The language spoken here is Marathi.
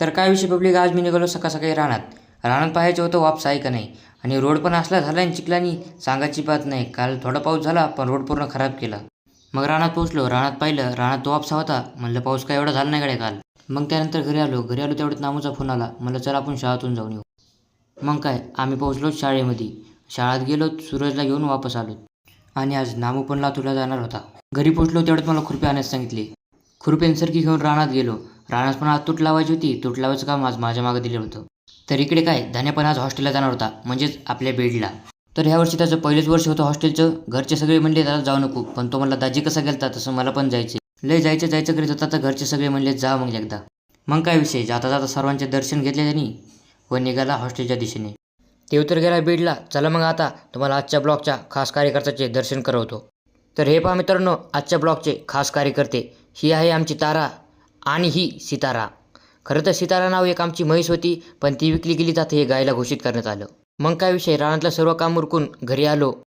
तर काय विषय पब्लिक, आज मी निघालो सकाळ सकाळी रानात पाहायचं होतं वापस आहे का नाही. आणि रोड पण असला झाला आणि चिखलानी सांगायची बात नाही. काल थोडा पाऊस झाला पण रोड पूर्ण खराब केला. मग रानात पोहोचलो, रानात पाहिलं, रानात तो वापसा होता. म्हणलं पाऊस काय एवढा झाला नाही गड्या काल. मग त्यानंतर घरी आलो तेवढ्यात नामूचा फोन आला. म्हणलं चल आपण शाळेतून जाऊन येऊ. मग काय आम्ही पोहोचलो शाळेमध्ये. शाळेत गेलो, सूरजला घेऊन वापस आलो. आणि आज नामू पण लातूरला जाणार होता. घरी पोहोचलो तेवढ्यात मला खुरपी आणायला सांगितली. खुरपेंसारखी घेऊन रानात गेलो. रानात पण आज तूट लावायची होती. तूट लावायचं काम आज माझ्या मागं दिलं होतं. तर इकडे काय, धान्या पण आज हॉस्टेलला जाणार होता, म्हणजेच आपल्या बेडला. तर ह्या वर्षी त्याचं पहिलेच वर्ष होतं हॉस्टेलचं. घरचे सगळे म्हणले त्याला जाऊ नको, पण तो म्हणला दाजी कसा गेलता तसं मला पण जायचे. लय जायचं करीत होता. तर घरचे सगळे म्हणले जा मग एकदा. मग काय विषय, जाता जाता सर्वांचे दर्शन घेतले त्यांनी व निघाला हॉस्टेलच्या दिशेने. ते तर गेला बीडला. चला मग आता तुम्हाला आजच्या ब्लॉगच्या खास कार्यकर्त्याचे दर्शन करवतो. तर हे पहा मित्रांनो, आजच्या ब्लॉगचे खास कार्यकर्ते. ही आहे आमची तारा आणि ही सितारा. खरं तर सितारा नाव एक आमची म्हैस होती, पण ती विकली गेली जाते हे गायला घोषित करण्यात आलं. मग काय विषय, रानातलं सर्व काम उरकून घरी आलो